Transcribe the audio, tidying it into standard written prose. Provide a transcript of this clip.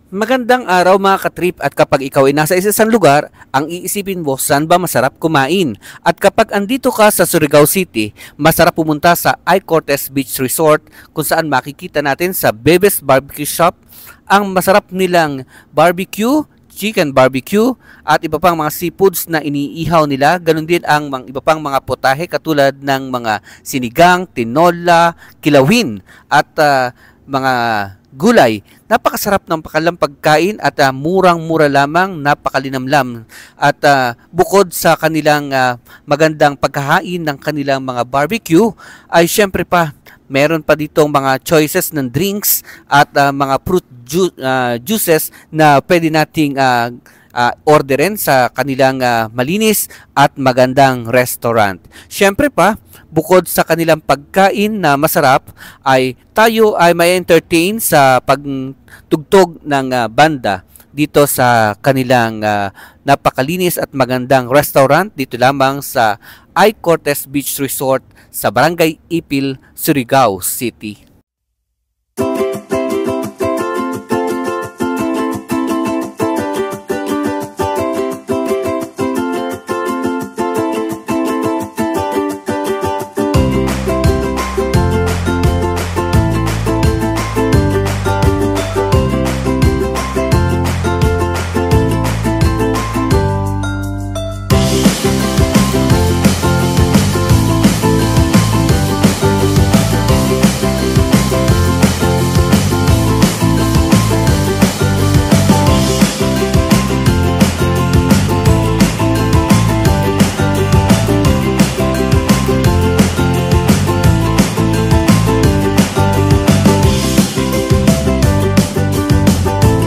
Magandang araw mga katrip, at kapag ikaw ay nasa isang lugar, ang iisipin mo saan ba masarap kumain. At kapag andito ka sa Surigao City, masarap pumunta sa I-Cortez Beach Resort kung saan makikita natin sa Bebes Barbecue Shop ang masarap nilang barbecue, chicken barbecue at iba pang mga seafoods na iniihaw nila. Ganon din ang iba pang mga potahe katulad ng mga sinigang, tinola, kilawin at mga gulay. Napakasarap ng pakalang pagkain at murang-mura lamang, napakalinamlam. At bukod sa kanilang magandang pagkahain ng kanilang mga barbecue, ay syempre pa meron pa ditong mga choices ng drinks at mga fruit juices na pwede nating orderin sa kanilang malinis at magandang restaurant. Syempre pa, bukod sa kanilang pagkain na masarap, ay tayo ay may entertain sa pagtugtog ng banda dito sa kanilang napakalinis at magandang restaurant dito lamang sa I-Cortez Beach Resort sa Barangay Ipil, Surigao City.